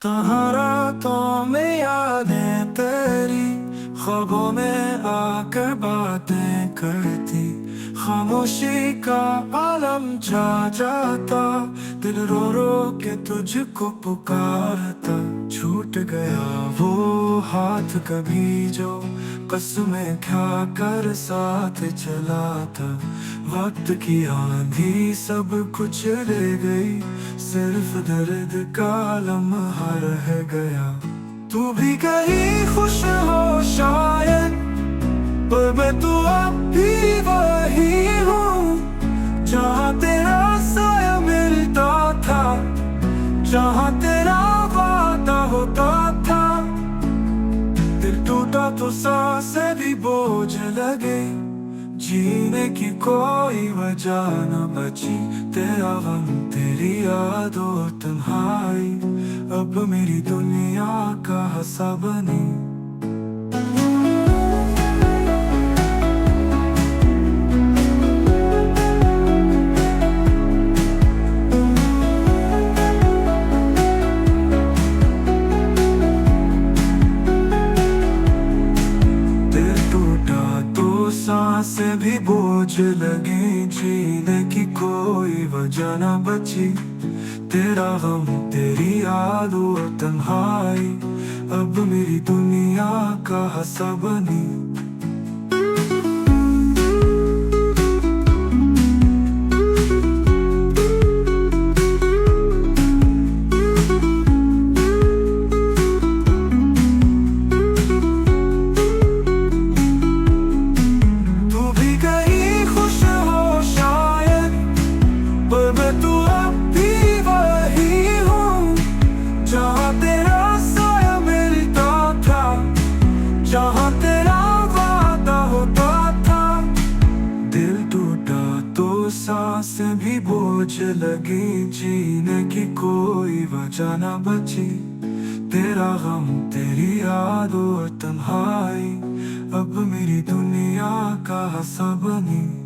तहारातों में यादें तेरी, ख्वाबों में आकर बातें करती। खामोशी का आलम छा जाता, दिल रो रो के तुझको पुकारता। छूट गया वो हाथ कभी जो कसमें खा कर साथ चला था। वक्त की आंधी सब कुछ ले गई, सिर्फ दर्द का लम्हा रह गया। तू भी कहीं खुश हो शायद, पर मैं तो अब भी वही हूँ। जहाँ तेरा साया मिलता था, जहाँ तेरा वादा होता था। दिल टूटा तो सांसें भी बोझ लगे, जीने की कोई वजह न बची। तेरा गम, तेरी याद और तन्हाई, अब मेरी दुनिया का हिस्सा बनी। सांसें भी बोझ लगी, जीने की कोई वजह न बची। तेरा गम, तेरी याद और तन्हाई, अब मेरी दुनिया का हिस्सा बनी। जहाँ तेरा वादा होता था, दिल टूटा तो सांसें भी बोझ लगी, जीने की कोई वजह न बची। तेरा गम, तेरी याद और तन्हाई, अब मेरी दुनिया का हिस्सा बनी।